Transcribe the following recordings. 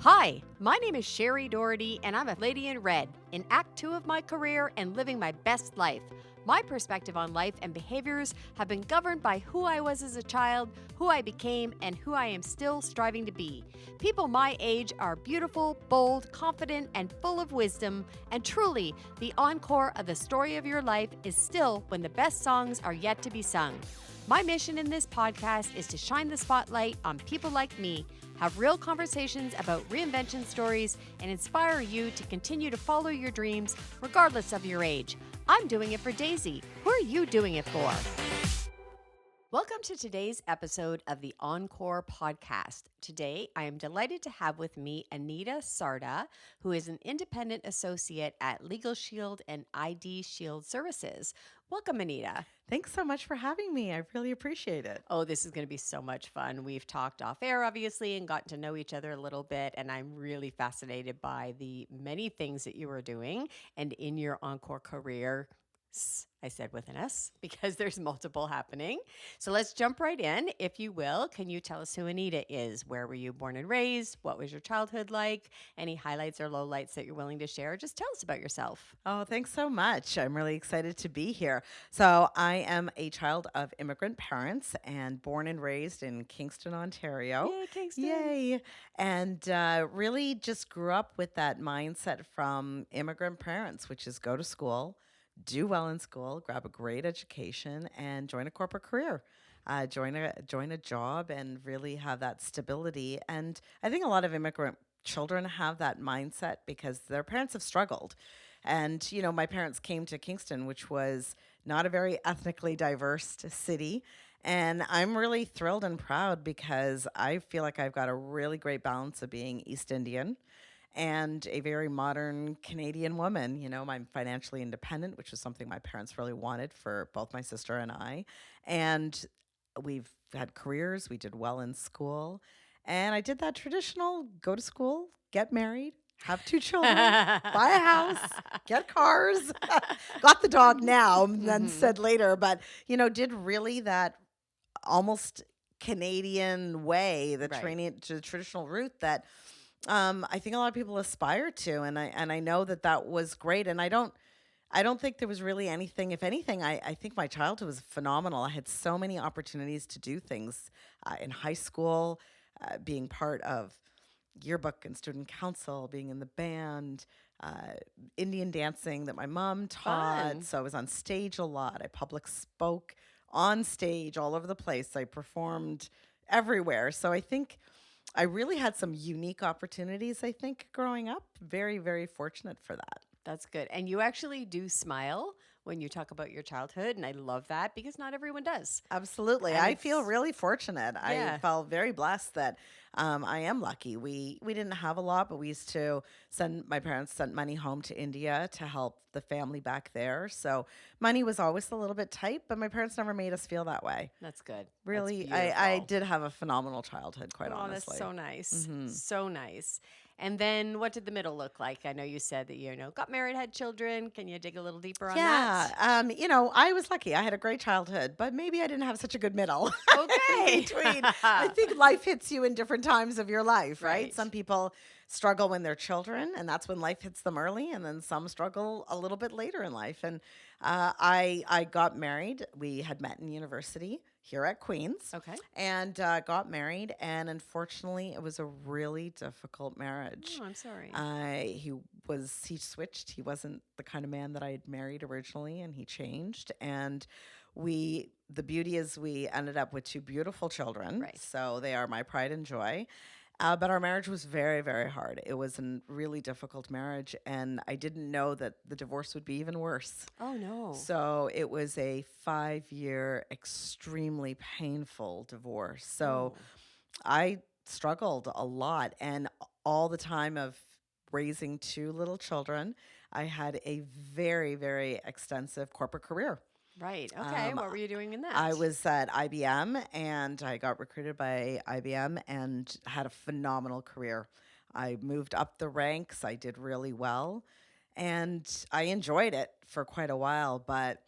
Hi, my name is Shari Doherty, and I'm a lady in red, in Act 2 of my career and living my best life. My perspective on life and behaviors have been governed by who I was as a child, who I became, and who I am still striving to be. People my age are beautiful, bold, confident, and full of wisdom, and truly, the encore of the story of your life is still when the best songs are yet to be sung. My mission in this podcast is to shine the spotlight on people like me, have real conversations about reinvention stories, and inspire you to continue to follow your dreams regardless of your age. I'm doing it for Daisy. Who are you doing it for? Welcome to today's episode of the Encore Podcast. Today, I am delighted to have with me Anita Sarda, who is an independent associate at Legal Shield and ID Shield Services. Welcome, Anita. Thanks so much for having me. I really appreciate it. Oh, this is going to be so much fun. We've talked off air, obviously, and gotten to know each other a little bit. And I'm really fascinated by the many things that you are doing and in your Encore career. I said with an S because there's multiple happening. So let's jump right in, if you will. Can you tell us who Anita is? Where were you born and raised? What was your childhood like? Any highlights or lowlights that you're willing to share? Just tell us about yourself. Oh, thanks so much. I'm really excited to be here. So, I am a child of immigrant parents and born and raised in Kingston, Ontario. Yay, Kingston. Yay. And really just grew up with that mindset from immigrant parents, which is go to school, do well in school, grab a great education, and join a corporate career. Join a job and really have that stability. And I think a lot of immigrant children have that mindset because their parents have struggled. And, you know, my parents came to Kingston, which was not a very ethnically diverse city. And I'm really thrilled and proud because I feel like I've got a really great balance of being East Indian and a very modern Canadian woman. You know, I'm financially independent, which is something my parents really wanted for both my sister and I. And we've had careers. We did well in school. And I did that traditional go to school, get married, have 2 children, buy a house, get cars, got the dog now, then said later, but, you know, did really that almost Canadian way, the Right. training to the traditional route that I think a lot of people aspire to, and I know that was great. And I don't think there was really anything. If anything, I think my childhood was phenomenal. I had so many opportunities to do things in high school, being part of yearbook and student council, being in the band, Indian dancing that my mom taught. Fun. So I was on stage a lot. I public spoke on stage all over the place. I performed everywhere. So I think I really had some unique opportunities, I think, growing up. Very, very fortunate for that. That's good. And you actually do smile when you talk about your childhood. And I love that because not everyone does. Absolutely. And I feel it's- really fortunate. Yeah. I felt very blessed that I am lucky. We didn't have a lot, but we used to my parents sent money home to India to help the family back there. So money was always a little bit tight, but my parents never made us feel that way. That's good. Really, That's I beautiful. did have a phenomenal childhood, quite Oh, honestly. that's so nice. Mhm. So nice. And then what did the middle look like? I know you said that got married, had children. Can you dig a little deeper on that? Yeah, you know, I was lucky. I had a great childhood, but maybe I didn't have such a good middle. Okay. In between, I think life hits you in different times of your life, right? Right. Some people struggle when they're children, and that's when life hits them early, and then some struggle a little bit later in life. And I got married. We had met in university here at Queen's. Okay. And got married, and unfortunately, it was a really difficult marriage. Oh, I'm sorry. He switched. He wasn't the kind of man that I had married originally, and he changed. And the beauty is we ended up with 2 beautiful children. Right. So they are my pride and joy. But our marriage was very, very hard. It was a really difficult marriage, and I didn't know that the divorce would be even worse. Oh, no. So it was a 5-year, extremely painful divorce. So Oh. I struggled a lot, and all the time of raising 2 little children, I had a very, very extensive corporate career. Right. Okay. What were you doing in that? I was at IBM, and I got recruited by IBM and had a phenomenal career. I moved up the ranks. I did really well, and I enjoyed it for quite a while, but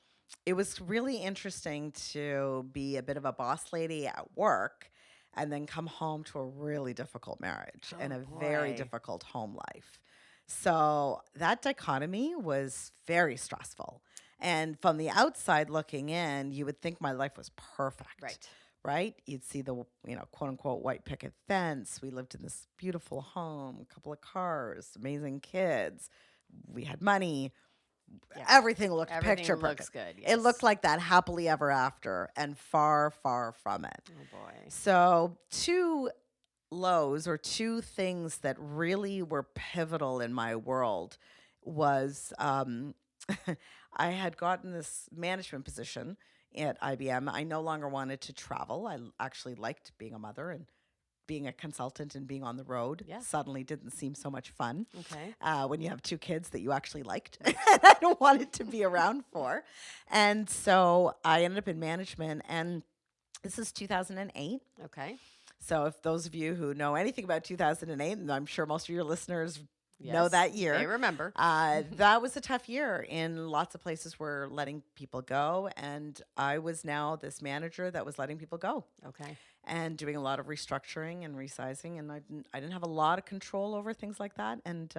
it was really interesting to be a bit of a boss lady at work and then come home to a really difficult marriage and a very difficult home life. So that dichotomy was very stressful. And from the outside looking in, you would think my life was perfect. Right? You'd see the, quote unquote white picket fence. We lived in this beautiful home, a couple of cars, amazing kids. We had money. Yeah. Everything looked picture perfect. Looks good. Yes. It looked like that happily ever after, and far, far from it. Oh boy. So two lows, or two things that really were pivotal in my world, was I had gotten this management position at IBM. I no longer wanted to travel. I actually liked being a mother, and being a consultant and being on the road suddenly didn't seem so much fun. Okay. When you have two kids that you actually liked and I don't want it to be around for. And so I ended up in management, and this is 2008. Okay. So if those of you who know anything about 2008, and I'm sure most of your listeners know that year. They remember. That was a tough year. In lots of places were letting people go, and I was now this manager that was letting people go. Okay. And doing a lot of restructuring and resizing, and I didn't have a lot of control over things like that. And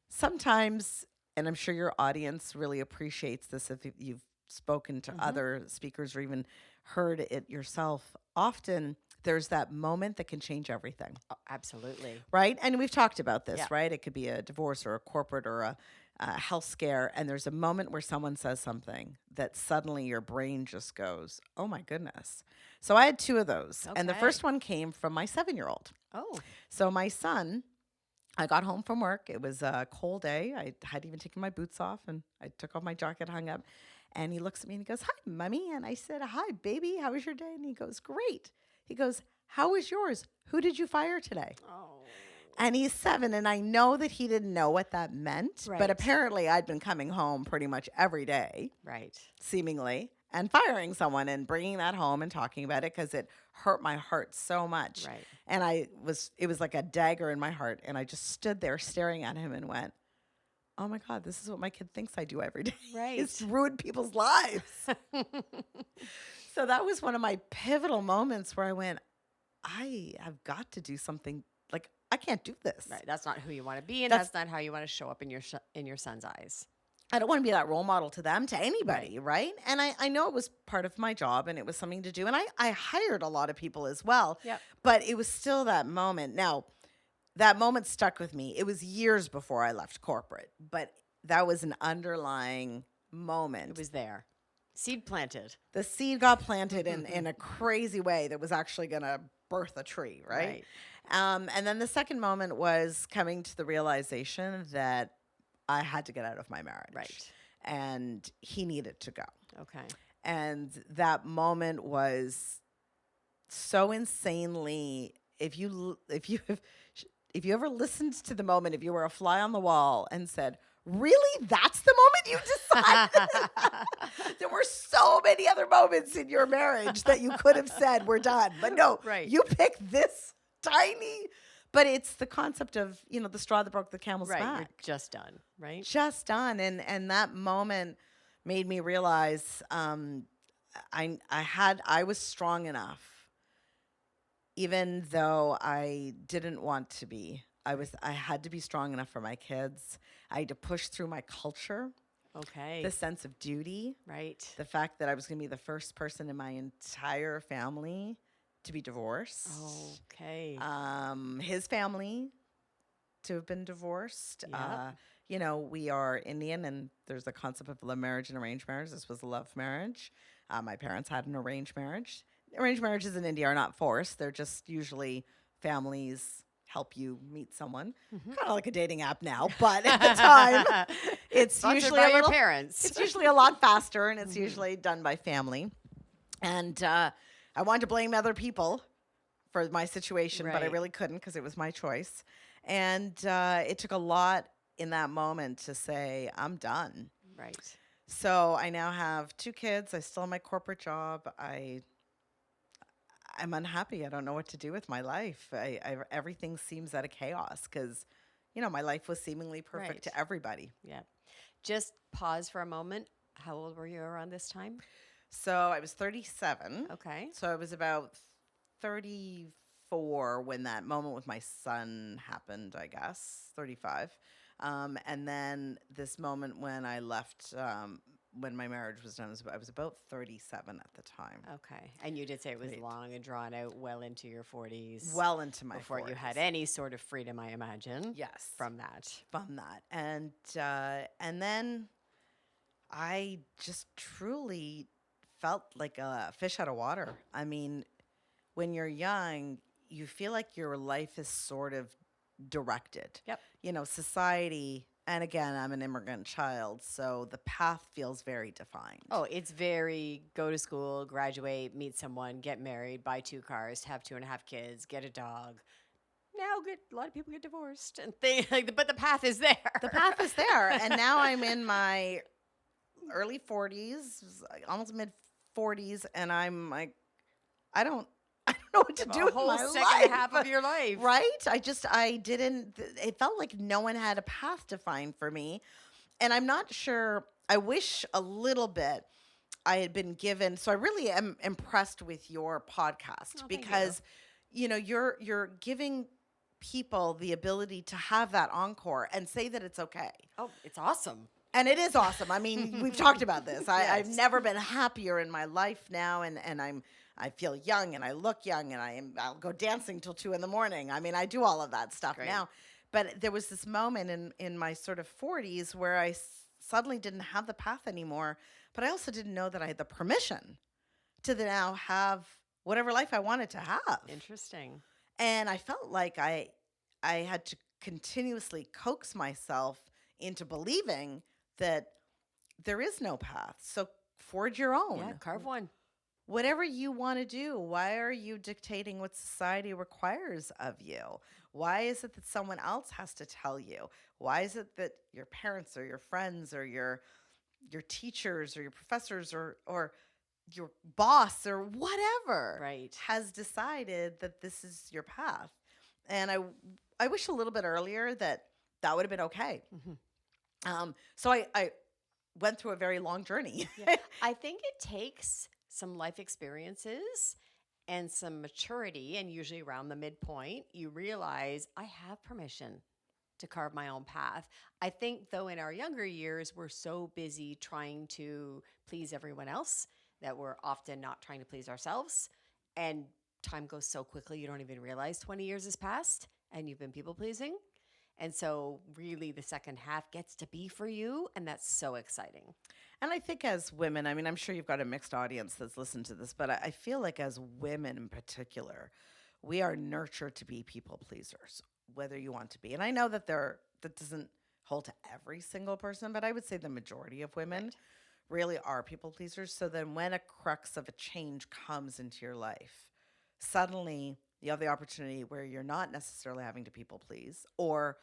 sometimes, and I'm sure your audience really appreciates this if you've spoken to other speakers or even heard it yourself, often there's that moment that can change everything. Oh, absolutely. Right? And we've talked about this, right? It could be a divorce or a corporate or a health scare, and there's a moment where someone says something that suddenly your brain just goes, oh my goodness. So I had two of those. And the first one came from my 7-year-old. Oh. So my son, I got home from work. It was a cold day. I hadn't even taken my boots off, and I took off my jacket, hung up, and he looks at me and he goes, hi, Mommy. And I said, hi, baby. How was your day? And he goes, great. He goes, how was yours? Who did you fire today? Oh. And he's 7, and I know that he didn't know what that meant, but apparently I'd been coming home pretty much every day, seemingly, and firing someone and bringing that home and talking about it because it hurt my heart so much. Right. And it was like a dagger in my heart, and I just stood there staring at him and went, oh my God, this is what my kid thinks I do every day. Right. It's ruined people's lives. So that was one of my pivotal moments where I went, I have got to do something. Like, I can't do this. Right. That's not who you want to be, and that's not how you want to show up in your son's eyes. I don't want to be that role model to them, to anybody, right? And I know it was part of my job, and it was something to do. And I hired a lot of people as well. Yep. But it was still that moment. Now, that moment stuck with me. It was years before I left corporate, but that was an underlying moment. It was there. Seed planted. The seed got planted in a crazy way that was actually going to birth a tree, right? And then the second moment was coming to the realization that I had to get out of my marriage. Right. And he needed to go. Okay. And that moment was so insanely, if you ever listened to the moment, if you were a fly on the wall and said, really? That's the moment you decided? There were so many other moments in your marriage that you could have said, we're done. But no, you picked this tiny, but it's the concept of, the straw that broke the camel's back. You're just done, right? Just done. And that moment made me realize I was strong enough, even though I didn't want to be. I had to be strong enough for my kids. I had to push through my culture. Okay. The sense of duty. Right. The fact that I was going to be the first person in my entire family to be divorced. Okay. His family to have been divorced. Yep. We are Indian, and there's a concept of love marriage and arranged marriage. This was a love marriage. My parents had an arranged marriage. Arranged marriages in India are not forced. They're just usually families help you meet someone, kind of like a dating app now, but at the time, it's usually by your parents. It's usually a lot faster, and it's usually done by family. And I wanted to blame other people for my situation, but I really couldn't because it was my choice. And it took a lot in that moment to say, I'm done. Right. So I now have 2 kids. I still have my corporate job. I'm unhappy. I don't know what to do with my life. Everything seems out of chaos because, my life was seemingly perfect to everybody. Yeah. Just pause for a moment. How old were you around this time? So I was 37. Okay. So I was about 34 when that moment with my son happened, I guess, 35. And then this moment when I left, when my marriage was done, I was about 37 at the time. Okay. And you did say it was Right. long and drawn out well into your 40s. Well into my before 40s. you had any sort of freedom, I imagine. Yes. From that. From that. And then I just truly felt like a fish out of water. I mean, when you're young, you feel like your life is sort of directed. Yep. You know, society, and again, I'm an immigrant child, so the path feels very defined. Oh, it's very go to school, graduate, meet someone, get married, buy 2 cars, have 2.5 kids, get a dog. Now, a lot of people get divorced and things like, but the path is there. The path is there, and now I'm in my early 40s, almost mid 40s, and I'm like, I don't know what to do with whole my second life. half of your life. Right? I didn't, it felt like no one had a path defined for me. And I'm not sure, I wish a little bit I had been given. So I really am impressed with your podcast because, you know, you're giving people the ability to have that encore and say that it's okay. Oh, it's awesome. And it is awesome. I mean, we've talked about this. I've Yes. never been happier in my life now, and I feel young and I look young, and I'll go dancing till 2 a.m. I mean, I do all of that stuff Great. now. But there was this moment in my sort of 40s where I suddenly didn't have the path anymore, but I also didn't know that I had the permission to now have whatever life I wanted to have. Interesting. And I felt like I had to continuously coax myself into believing that there is no path. So forge your own. Yeah, carve one. Whatever you want to do. Why are you dictating what society requires of you? Why is it that someone else has to tell you? Why is it that your parents or your friends or your teachers or your professors or your boss or whatever Right. has decided that this is your path? And I wish a little bit earlier that would have been okay. So I went through a very long journey. Yeah. I think it takes some life experiences and some maturity, and usually around the midpoint, you realize I have permission to carve my own path. I think, though, in our younger years, we're so busy trying to please everyone else that we're often not trying to please ourselves. And time goes so quickly, you don't even realize 20 years has passed and you've been people pleasing. And so really the second half gets to be for you, and that's so exciting. And I think as women, I mean, I'm sure you've got a mixed audience that's listened to this, but I feel like as women in particular, we are nurtured to be people pleasers, whether you want to be. And I know that that doesn't hold to every single person, but I would say the majority of women really are people pleasers. So then when a crux of a change comes into your life, suddenly you have the opportunity where you're not necessarily having to people please, or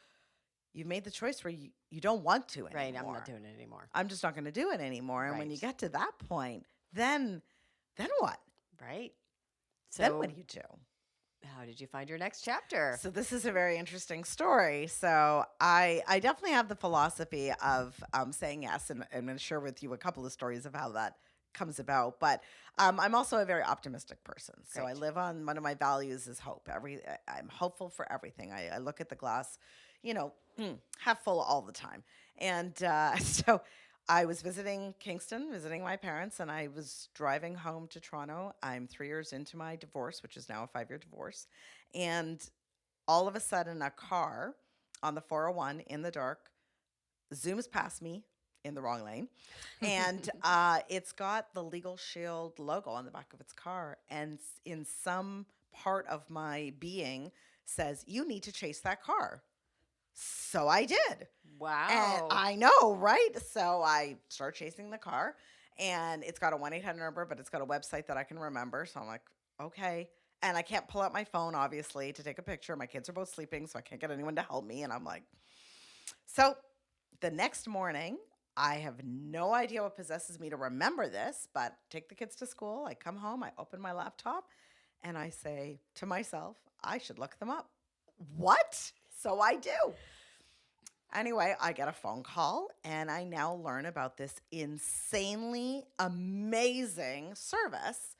you've made the choice where you don't want to anymore. Right, I'm not doing it anymore. I'm just not going to do it anymore. And when you Right. get to that point, then what? Right? Then what do you do? How did you find your next chapter? So this is a very interesting story. So I definitely have the philosophy of saying yes, and I'm going to share with you a couple of stories of how that comes about. But I'm also a very optimistic person. So I Great. live on, one of my values is hope. I'm hopeful for everything. I look at the glass, half full all the time. And so I was visiting Kingston, visiting my parents, and I was driving home to Toronto. I'm 3 years into my divorce, which is now a 5-year divorce. And all of a sudden, a car on the 401 in the dark zooms past me in the wrong lane. And it's got the Legal Shield logo on the back of its car. And in some part of my being says, you need to chase that car. So I did. Wow. And I know, right? So I start chasing the car, and it's got a 1-800 number, but it's got a website that I can remember. So I'm like, okay. And I can't pull out my phone, obviously, to take a picture. My kids are both sleeping, so I can't get anyone to help me. And I'm like, so the next morning, I have no idea what possesses me to remember this, but take the kids to school. I come home, I open my laptop, and I say to myself, I should look them up. What? So I do. Anyway, I get a phone call, and I now learn about this insanely amazing service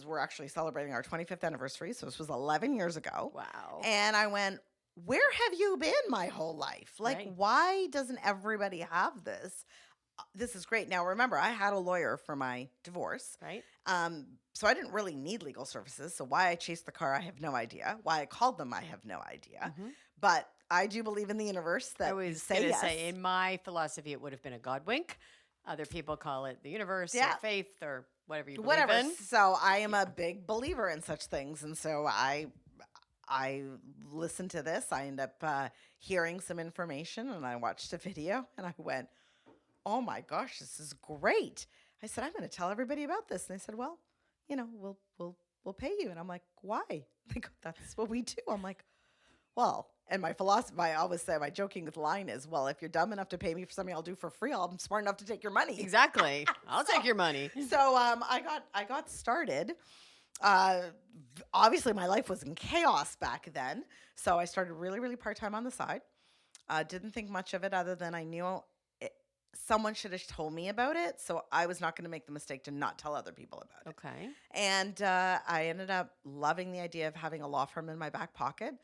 we're actually celebrating our 25th anniversary. So this was 11 years ago. Wow. And I went, where have you been my whole life? Like, Right. why doesn't everybody have this? This is great. Now, remember, I had a lawyer for my divorce. Right. So I didn't really need legal services. So why I chased the car, I have no idea. Why I called them, I have no idea. Mhm. But I do believe in the universe that I was say going to yes. say, in my philosophy, it would have been a God wink. Other people call it the universe Yeah. or faith or whatever you believe Whatever. in. So I am a big believer in such things. And so I listened to this. I ended up hearing some information, and I watched a video, and I went, oh my gosh, this is great. I said, I'm going to tell everybody about this. And they said, well, we'll pay you. And I'm like, why? They go, that's what we do. I'm like, well, and my philosophy, I always say, my joking line is, well, if you're dumb enough to pay me for something I'll do for free, I'm smart enough to take your money. Exactly. I'll take your money. So I got started. Obviously, my life was in chaos back then. So I started really, really part-time on the side. Didn't think much of it other than I knew someone should have told me about it. So I was not going to make the mistake to not tell other people about it. Okay. And I ended up loving the idea of having a law firm in my back pocket.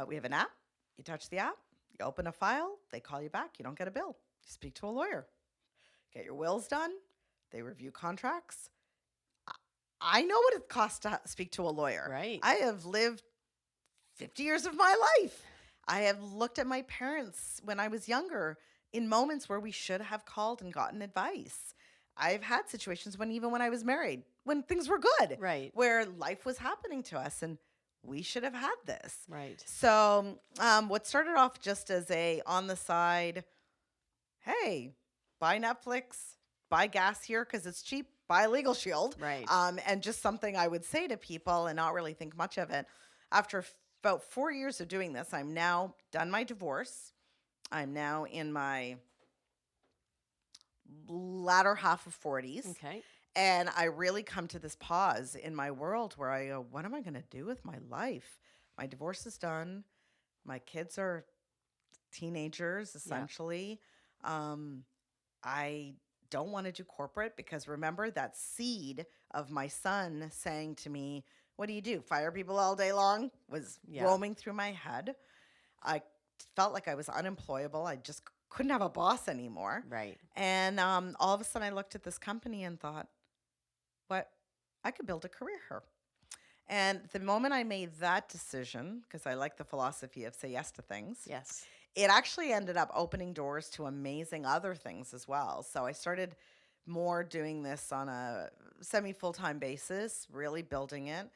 We have an app. You touch the app, you open a file, they call you back. You don't get a bill. You speak to a lawyer. Get your wills done. They review contracts. I know what it costs to speak to a lawyer. Right. I have lived 50 years of my life. I have looked at my parents when I was younger in moments where we should have called and gotten advice. I've had situations even when I was married, when things were good, Right. where life was happening to us and we should have had this. Right. So what started off just as a on the side, hey, buy Netflix, buy gas here because it's cheap, buy Legal Shield. Right. And just something I would say to people and not really think much of it. After about 4 years of doing this, I'm now done my divorce. I'm now in my latter half of 40s. Okay. And I really come to this pause in my world where I go, what am I going to do with my life? My divorce is done. My kids are teenagers, essentially. I don't want to do corporate because remember that seed of my son saying to me, what do you do? Fire people all day long was roaming through my head. I felt like I was unemployable. I just couldn't have a boss anymore. Right. And all of a sudden I looked at this company and thought, what? I could build a career here. And the moment I made that decision, because I like the philosophy of say yes to things. Yes. It actually ended up opening doors to amazing other things as well. So I started more doing this on a semi-full-time basis, really building it,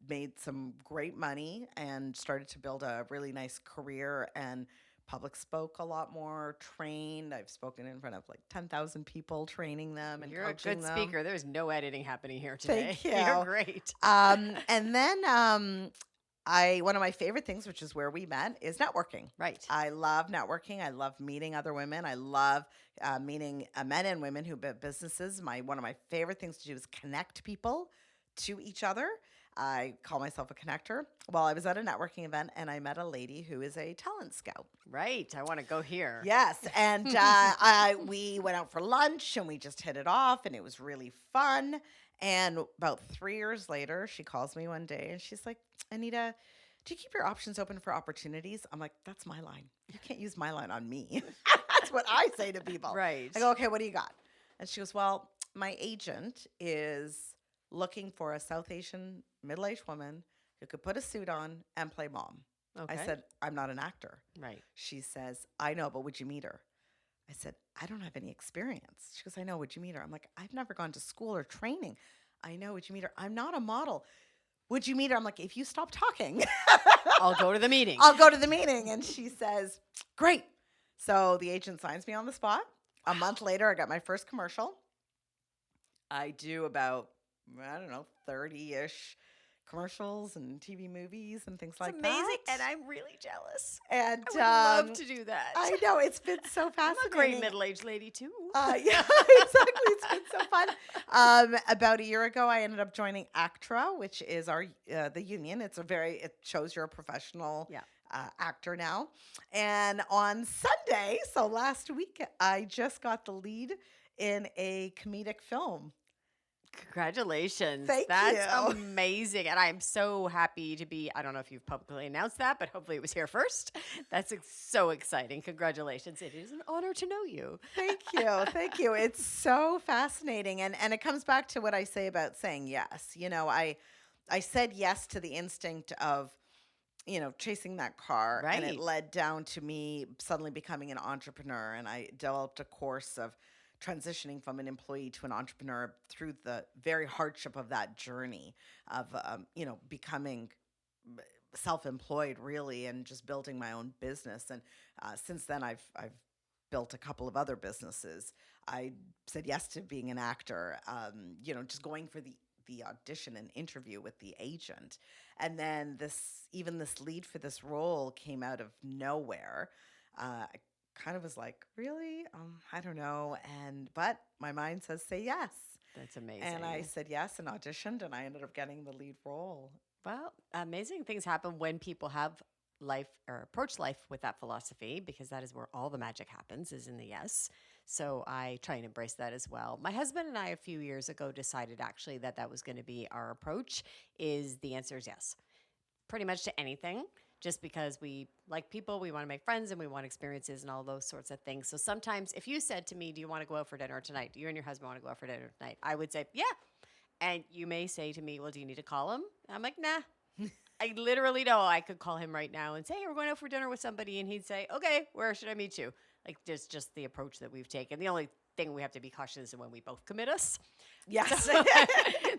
made some great money and started to build a really nice career and public spoke a lot more, trained. I've spoken in front of like 10,000 people, training them and You're a coaching good them. speaker. There's no editing happening here today. Thank you. You're great. And then one of my favorite things, which is where we met, is networking. Right. I love networking. I love meeting other women. I love meeting men and women who build businesses. One of my favorite things to do is connect people to each other. I call myself a connector. Well, I was at a networking event and I met a lady who is a talent scout. Right. I want to go here. Yes. And we went out for lunch and we just hit it off and it was really fun. And about 3 years later, she calls me one day and she's like, Anita, do you keep your options open for opportunities? I'm like, that's my line. You can't use my line on me. That's what I say to people. Right. I go, okay, what do you got? And she goes, well, my agent is looking for a South Asian middle-aged woman who could put a suit on and play mom. Okay. I said, I'm not an actor. Right. She says, I know, but would you meet her? I said, I don't have any experience. She goes, I know, would you meet her? I'm like, I've never gone to school or training. I know, would you meet her? I'm not a model. Would you meet her? I'm like, if you stop talking, I'll go to the meeting. I'll go to the meeting. And she says, great. So the agent signs me on the spot. A month later, I got my first commercial. I do about, 30-ish commercials and TV movies and things like It's amazing, that. and I'm really jealous. And I would love to do that. I know, it's been so I'm fascinating. a great middle-aged lady, too. Yeah, exactly. It's been so fun. About a year ago, I ended up joining ACTRA, which is our the union. It shows you're a professional actor now. And on Sunday, so last week, I just got the lead in a comedic film. Congratulations. Thank That's you. amazing. And I'm so happy to be, I don't know if you've publicly announced that, but hopefully it was here first. That's so exciting. Congratulations. It is an honor to know you. Thank you. Thank you. It's so fascinating. And it comes back to what I say about saying yes. I said yes to the instinct of, chasing that car. And it Right. led down to me suddenly becoming an entrepreneur. And I developed a course of transitioning from an employee to an entrepreneur through the very hardship of that journey of, becoming self-employed really and just building my own business. And since then, I've built a couple of other businesses. I said yes to being an actor, just going for the audition and interview with the agent. And then this lead for this role came out of nowhere. I kind of was like, really? I don't know. But my mind says say yes. That's amazing. And I said yes and auditioned, and I ended up getting the lead role. Well, amazing things happen when people have life or approach life with that philosophy, because that is where all the magic happens, is in the yes. So I try and embrace that as well. My husband and I, a few years ago, decided actually that was going to be our approach. Is the answer is yes, pretty much to anything. Just because we like people, we want to make friends, and we want experiences and all those sorts of things. So sometimes if you said to me, do you want to go out for dinner tonight? Do you and your husband want to go out for dinner tonight? I would say, yeah. And you may say to me, well, do you need to call him? I'm like, nah. I literally know I could call him right now and say, hey, we're going out for dinner with somebody. And he'd say, okay, where should I meet you? Like, just the approach that we've taken. The only thing we have to be cautious is when we both commit us. Yes. So,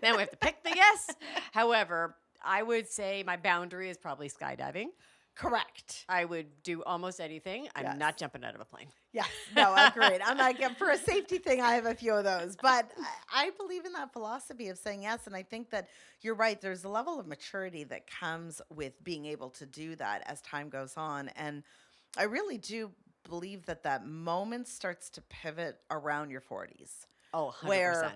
then we have to pick the yes. However, I would say my boundary is probably skydiving. Correct. I would do almost anything. I'm Yes. not jumping out of a plane. Yeah, no, agreed. I'm like, for a safety thing, I have a few of those. But I believe in that philosophy of saying yes. And I think that you're right. There's a level of maturity that comes with being able to do that as time goes on. And I really do believe that moment starts to pivot around your 40s. Oh, 100%. Where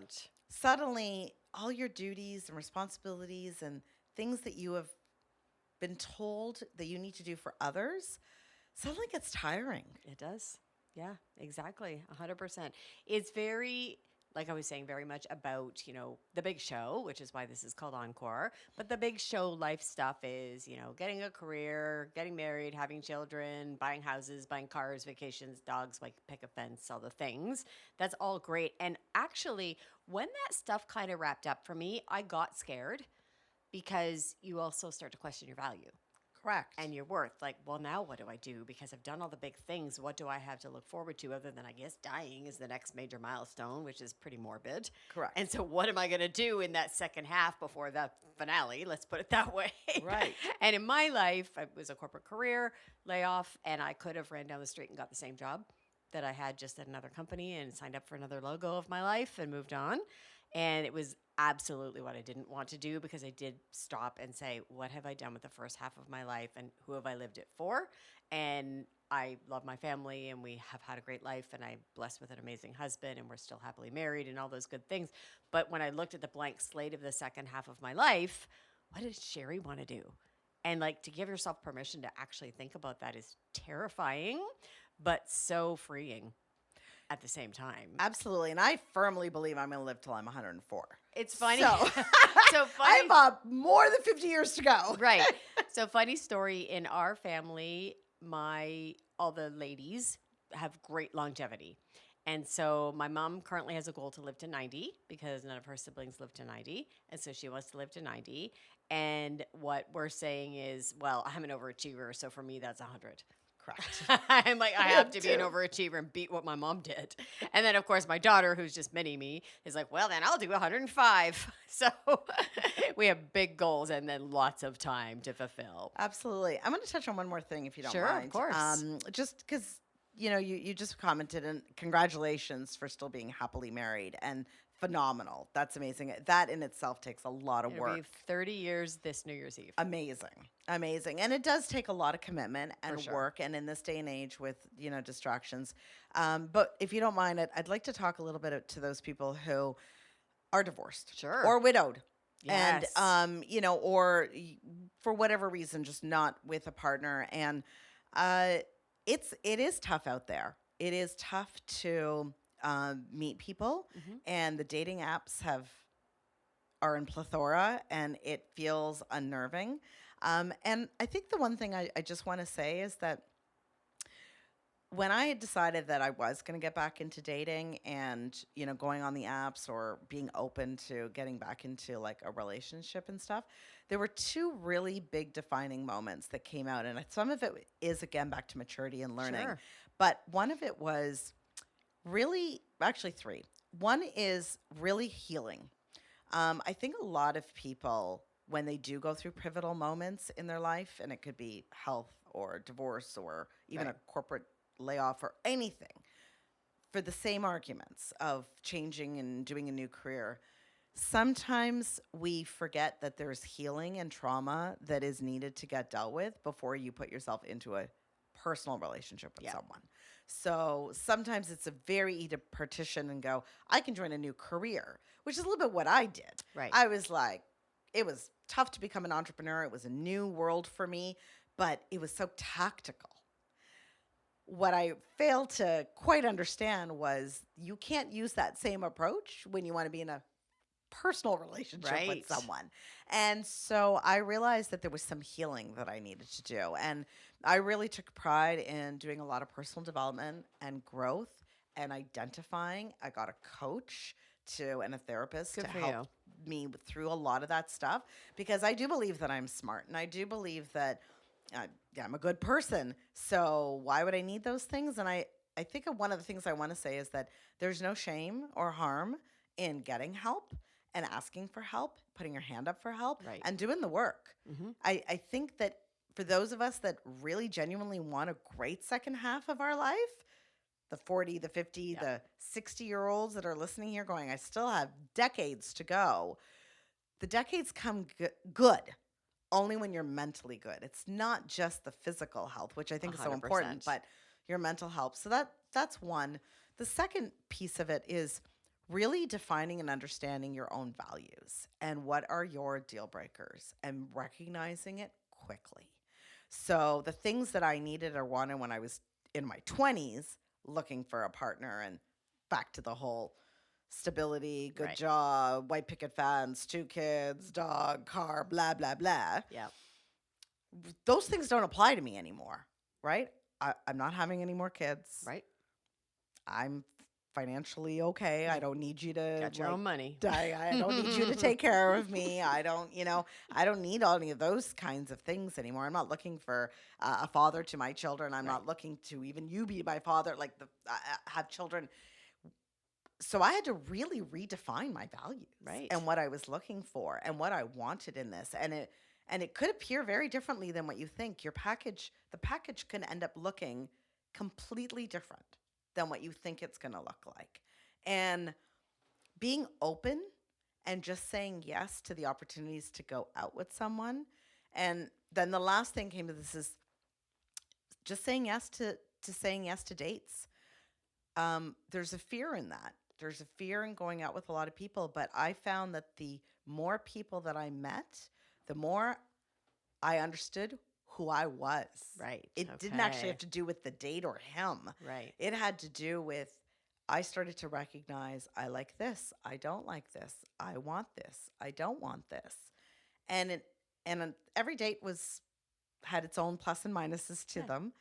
suddenly all your duties and responsibilities and things that you have been told that you need to do for others suddenly gets tiring. It does. Yeah, exactly. 100%. It's very, like I was saying, very much about, the big show, which is why this is called Encore. But the big show life stuff is, getting a career, getting married, having children, buying houses, buying cars, vacations, dogs, like pick a fence, all the things. That's all great. And actually, when that stuff kind of wrapped up for me, I got scared, because you also start to question your value. Correct. And your worth. Like, well, now what do I do? Because I've done all the big things. What do I have to look forward to other than, I guess, dying is the next major milestone, which is pretty morbid. Correct. And so what am I going to do in that second half before the finale? Let's put it that way. Right. And in my life, it was a corporate career, layoff, and I could have ran down the street and got the same job that I had just at another company and signed up for another logo of my life and moved on. And it was absolutely what I didn't want to do, because I did stop and say, what have I done with the first half of my life, and who have I lived it for? And I love my family, and we have had a great life, and I'm blessed with an amazing husband, and we're still happily married and all those good things. But when I looked at the blank slate of the second half of my life, what did Shari want to do? And to give yourself permission to actually think about that is terrifying, but so freeing at the same time. Absolutely. And I firmly believe I'm going to live till I'm 104. It's funny. So, so I funny. have more than 50 years to go. Right. So funny story, in our family, all the ladies have great longevity. And so my mom currently has a goal to live to 90, because none of her siblings live to 90. And so she wants to live to 90. And what we're saying is, well, I'm an overachiever, so for me, that's 100. Correct. I'm like, I have to be an overachiever and beat what my mom did. And then, of course, my daughter, who's just mini me, is like, well, then I'll do 105. So we have big goals and then lots of time to fulfill. Absolutely. I'm going to touch on one more thing, if you don't Sure, mind. of course. Just because, you just commented, and congratulations for still being happily married, and phenomenal. That's amazing. That in itself takes a lot of It'll work. be 30 years this New Year's Eve. Amazing. And it does take a lot of commitment and For sure. work. And in this day and age with, distractions. But if you don't mind, I'd like to talk a little bit to those people who are divorced. Sure. Or widowed. Yes. And, or for whatever reason, just not with a partner. And it is tough out there. It is tough to meet people. Mhm. And the dating apps have are in plethora and it feels unnerving. And I think the one thing I just want to say is that when I had decided that I was going to get back into dating and, going on the apps or being open to getting back into like a relationship and stuff, there were two really big defining moments that came out. And some of it is, again, back to maturity and learning. Sure. But one of it was really, actually three. One is really healing. I think a lot of people, when they do go through pivotal moments in their life, and it could be health or divorce or even a corporate layoff or anything, for the same arguments of changing and doing a new career, sometimes we forget that there's healing and trauma that is needed to get dealt with before you put yourself into a personal relationship with someone. So sometimes it's a very easy to partition and go, I can join a new career, which is a little bit what I did. Right. I was like, it was tough to become an entrepreneur. It was a new world for me, but it was so tactical. What I failed to quite understand was you can't use that same approach when you want to be in a personal relationship with someone. And so I realized that there was some healing that I needed to do. And I really took pride in doing a lot of personal development and growth and identifying. I got a coach and a therapist to help me through a lot of that stuff, because I do believe that I'm smart, and I do believe that I'm a good person. So why would I need those things? And I think one of the things I want to say is that there's no shame or harm in getting help and asking for help, putting your hand up for help, and doing the work. Mm-hmm. I think that for those of us that really genuinely want a great second half of our life, the 40, the 50, the 60-year-olds that are listening here going, I still have decades to go. The decades come good only when you're mentally good. It's not just the physical health, which I think 100%. Is so important, but your mental health. So that's one. The second piece of it is really defining and understanding your own values and what are your deal breakers and recognizing it quickly. So the things that I needed or wanted when I was in my 20s looking for a partner, and back to the whole stability, good job, white picket fence, 2 kids, dog, car, blah, blah, blah. Yeah. Those things don't apply to me anymore, right? I'm not having any more kids. Right. I'm financially okay. I don't need you to got your own money. I don't need you to take care of me. I don't need any of those kinds of things anymore. I'm not looking for a father to my children. I'm not looking to even you be my father, have children. So I had to really redefine my values and what I was looking for and what I wanted in this. And it could appear very differently than what you think. The package can end up looking completely different than what you think it's going to look like. And being open and just saying yes to the opportunities to go out with someone. And then the last thing came to this is just saying yes to saying yes to dates. There's a fear in that. There's a fear in going out with a lot of people, but I found that the more people that I met, the more I understood who I was. Right. It didn't actually have to do with the date or him. Right. It had to do with, I started to recognize, I like this, I don't like this, I want this, I don't want this. And every date had its own plus and minuses to them.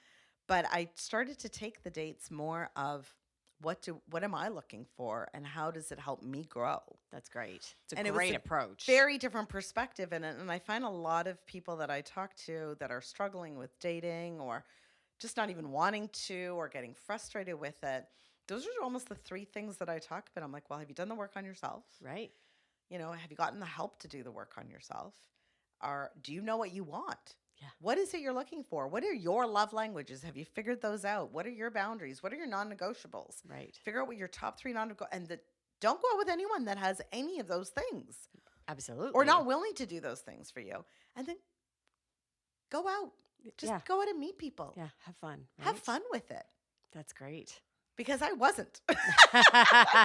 But I started to take the dates more of what am I looking for and how does it help me grow? That's great. It's a great approach. Very different perspective in it. And I find a lot of people that I talk to that are struggling with dating or just not even wanting to or getting frustrated with it. Those are almost the 3 things that I talk about. I'm like, well, have you done the work on yourself? Right. Have you gotten the help to do the work on yourself? Do you know what you want? Yeah. What is it you're looking for? What are your love languages? Have you figured those out? What are your boundaries? What are your non-negotiables? Right. Figure out what your top 3 non-negotiables, and don't go out with anyone that has any of those things. Absolutely. Or not willing to do those things for you. And then go out. Just go out and meet people. Yeah. Have fun. Right? Have fun with it. That's great. Because I wasn't. I'm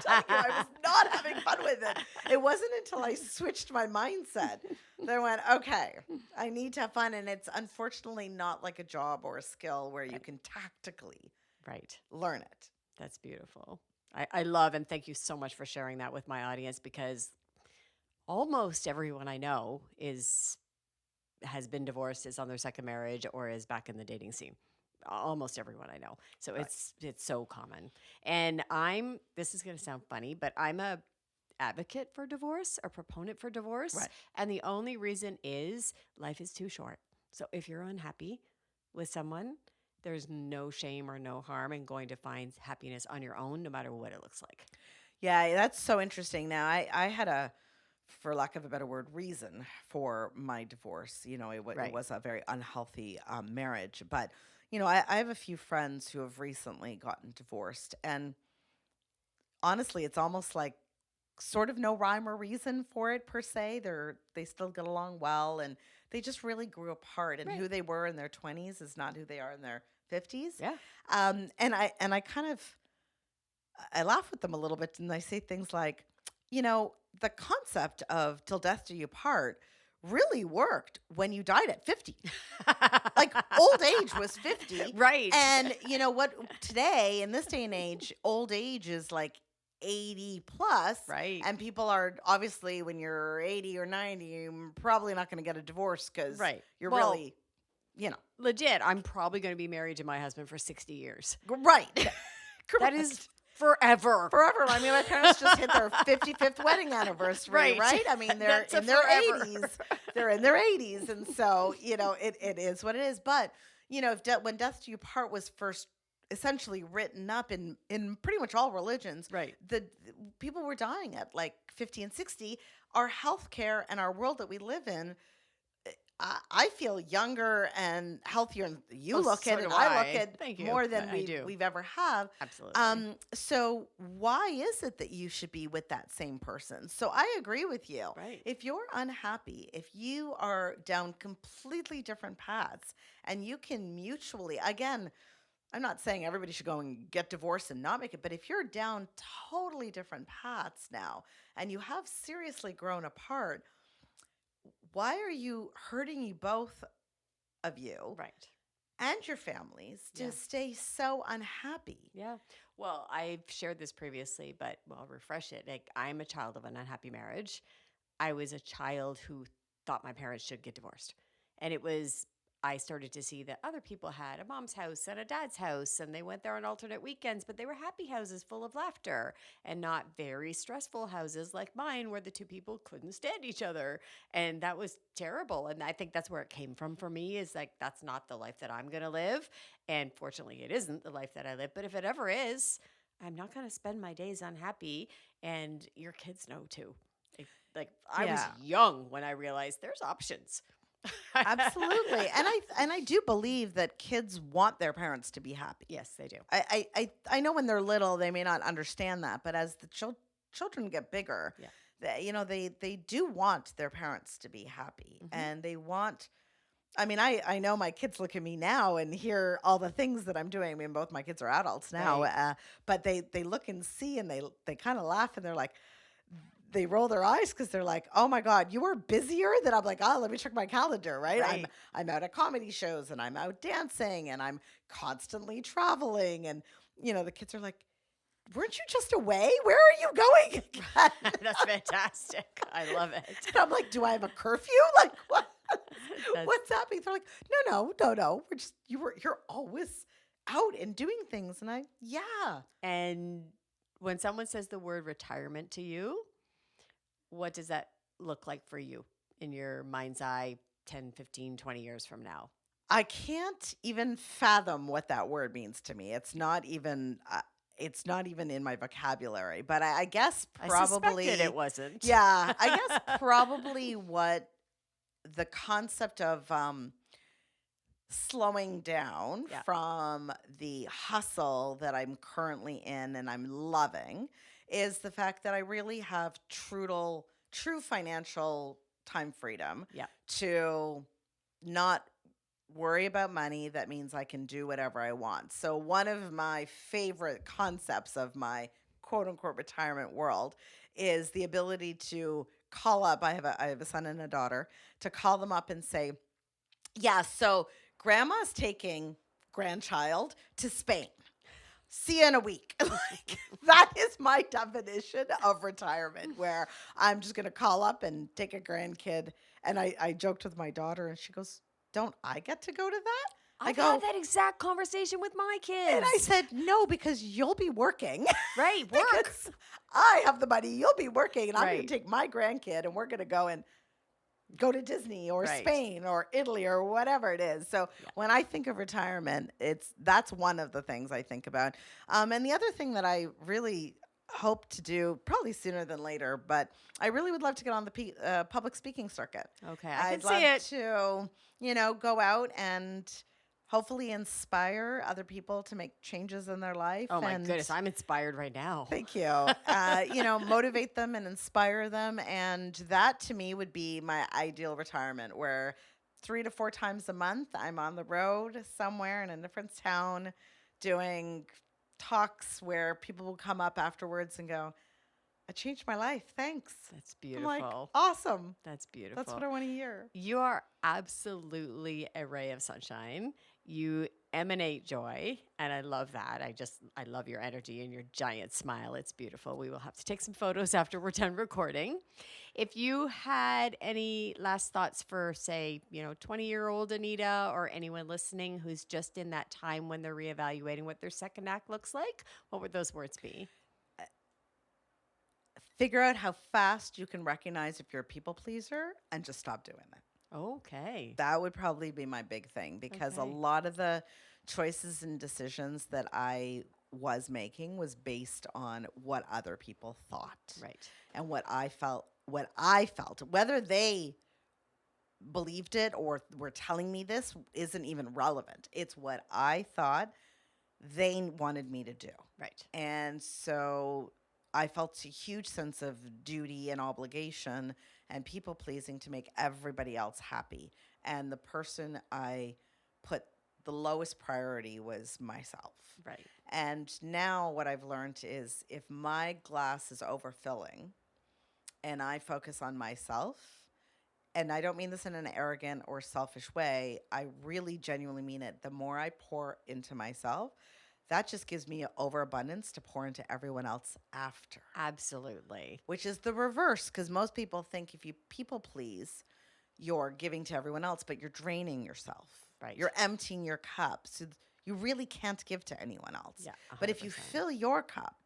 telling you, I was not having fun with it. It wasn't until I switched my mindset that I went, okay, I need to have fun. And it's unfortunately not like a job or a skill where you can tactically learn it. That's beautiful. I love and thank you so much for sharing that with my audience, because almost everyone I know has been divorced, is on their second marriage, or is back in the dating scene. Almost everyone I know. So Right. it's so common. And this is going to sound funny, but I'm a advocate for divorce, a proponent for divorce. Right. And the only reason is life is too short. So if you're unhappy with someone, there's no shame or no harm in going to find happiness on your own, no matter what it looks like. Yeah, that's so interesting. Now, I had a, for lack of a better word, reason for my divorce. You know, Right. it was a very unhealthy marriage. But, you know, I have a few friends who have recently gotten divorced. And honestly, it's almost like sort of no rhyme or reason for it per se. They still get along well, and they just really grew apart. And Right. who they were in their 20s is not who they are in their 50s. Yeah. And I kind of I laugh with them a little bit, and I say things like, you know, the concept of till death do you part really worked when you died at 50. Like old age was 50. Right. And you know what, today in this day and age, old age is like 80 plus. Right. And people are obviously, when you're 80 or 90, you're probably not going to get a divorce because Right. you're Well, really, you know, legit, I'm probably going to be married to my husband for 60 years. right. That Correct. is forever. Forever. I mean, my parents just hit their 55th wedding anniversary, Right. right? I mean, they're That's a in their forever. 80s. They're in their 80s. And so, you know, it is what it is. But, you know, when Death Do You Part was first essentially written up in pretty much all religions, Right. the people were dying at like 50 and 60. Our healthcare and our world that we live in, I feel younger and healthier, and you Oh, look so at do it. I look I. at Thank you. more than I do. we've ever have. Absolutely. So why is it that you should be with that same person? So I agree with you. Right. If you're unhappy, if you are down completely different paths, and you can mutually, again, I'm not saying everybody should go and get divorced and not make it, but if you're down totally different paths now and you have seriously grown apart, why are you hurting you both of you Right. and your families to Yeah. stay so unhappy? Yeah. Well, I've shared this previously, but I'll refresh it. Like, I'm a child of an unhappy marriage. I was a child who thought my parents should get divorced. And I started to see that other people had a mom's house and a dad's house, and they went there on alternate weekends, but they were happy houses full of laughter and not very stressful houses like mine where the two people couldn't stand each other. And that was terrible. And I think that's where it came from for me, is like, that's not the life that I'm going to live. And fortunately, it isn't the life that I live. But if it ever is, I'm not going to spend my days unhappy. And your kids know too. Like I was Yeah. young when I realized there's options. Absolutely. And I do believe that kids want their parents to be happy. Yes, they do. I know when they're little, they may not understand that, but as the children get bigger, Yeah. they do want their parents to be happy. Mhm. And they want, I mean, I know my kids look at me now and hear all the things that I'm doing. I mean, both my kids are adults now, Right. but they look and see, and they kind of laugh, and they're like, they roll their eyes because they're like, "Oh my God, you are busier than I'm." Like, "Oh, let me check my calendar." Right? Right. I'm out at comedy shows, and I'm out dancing, and I'm constantly traveling, and you know, the kids are like, "Weren't you just away? Where are you going?" That's fantastic. I love it. And I'm like, "Do I have a curfew? Like what? That's- What's happening?" They're like, No. We're just you're always out and doing things." And yeah. And when someone says the word retirement to you, what does that look like for you in your mind's eye 10, 15, 20 years from now? I can't even fathom what that word means to me. It's not even in my vocabulary. But I guess probably I suspected it wasn't. Yeah, I guess probably what the concept of slowing down Yeah. from the hustle that I'm currently in and I'm loving is the fact that I really have true financial time freedom Yeah. to not worry about money. That means I can do whatever I want. So one of my favorite concepts of my quote unquote retirement world is the ability to call up. I have a son and a daughter, to call them up and say, "Yeah, so grandma's taking grandchild to Spain. See you in a week." Like, That is my definition of retirement, where I'm just going to call up and take a grandkid. And I joked with my daughter, and she goes, "Don't I get to go to that?" I've had that exact conversation with my kids. And I said, "No, because you'll be working." Right, work. Because I have the money, you'll be working, and I'm going Right. to take my grandkid, and we're going to go to Disney or Right. Spain or Italy or whatever it is. So when I think of retirement, that's one of the things I think about. And the other thing that I really hope to do, probably sooner than later, but I really would love to get on the public speaking circuit. Okay, I I'd can see it. love to, go out and hopefully inspire other people to make changes in their life. Oh my and goodness, I'm inspired right now. Thank you. Motivate them and inspire them. And that to me would be my ideal retirement, where 3 to 4 times a month I'm on the road somewhere in a different town doing talks where people will come up afterwards and go, "I changed my life. Thanks." That's I'm beautiful. like, awesome. That's beautiful. That's what I want to hear. You are absolutely a ray of sunshine. You emanate joy, and I love that. I love your energy and your giant smile. It's beautiful. We will have to take some photos after we're done recording. If you had any last thoughts for, say, 20-year-old Anita, or anyone listening who's just in that time when they're reevaluating what their second act looks like, what would those words be? Figure out how fast you can recognize if you're a people pleaser and just stop doing it. Okay. That would probably be my big thing, because a Okay. lot of the choices and decisions that I was making was based on what other people thought. Right. And what I felt, whether they believed it or were telling me this isn't even relevant. It's what I thought they wanted me to do. Right. And so I felt a huge sense of duty and obligation and people pleasing to make everybody else happy. And the person I put the lowest priority was myself. Right. And now what I've learned is, if my glass is overfilling and I focus on myself, and I don't mean this in an arrogant or selfish way, I really genuinely mean it. The more I pour into myself, that just gives me overabundance to pour into everyone else after. Absolutely. Which is the reverse, because most people think if you people please, you're giving to everyone else, but you're draining yourself. Right. You're emptying your cup. So you really can't give to anyone else. Yeah, But if you 100%. fill your cup,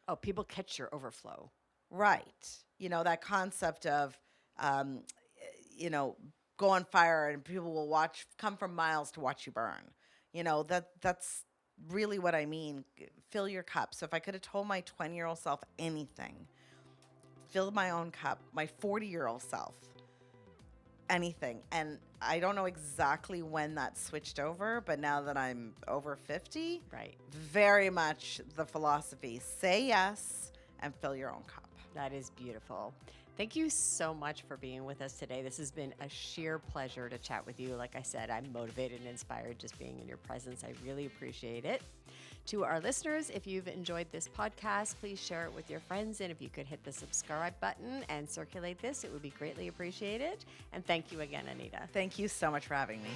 Oh, people catch your overflow. right, that concept of, go on fire and people will come from miles to watch you burn. That's really what I mean. Fill your cup. So if I could have told my 20-year-old self anything, fill my own cup. My 40-year-old self, anything. And I don't know exactly when that switched over, but now that I'm over 50, Right. very much the philosophy, say yes and fill your own cup. That is beautiful. Thank you so much for being with us today. This has been a sheer pleasure to chat with you. Like I said, I'm motivated and inspired just being in your presence. I really appreciate it. To our listeners, if you've enjoyed this podcast, please share it with your friends. And if you could hit the subscribe button and circulate this, it would be greatly appreciated. And thank you again, Anita. Thank you so much for having me.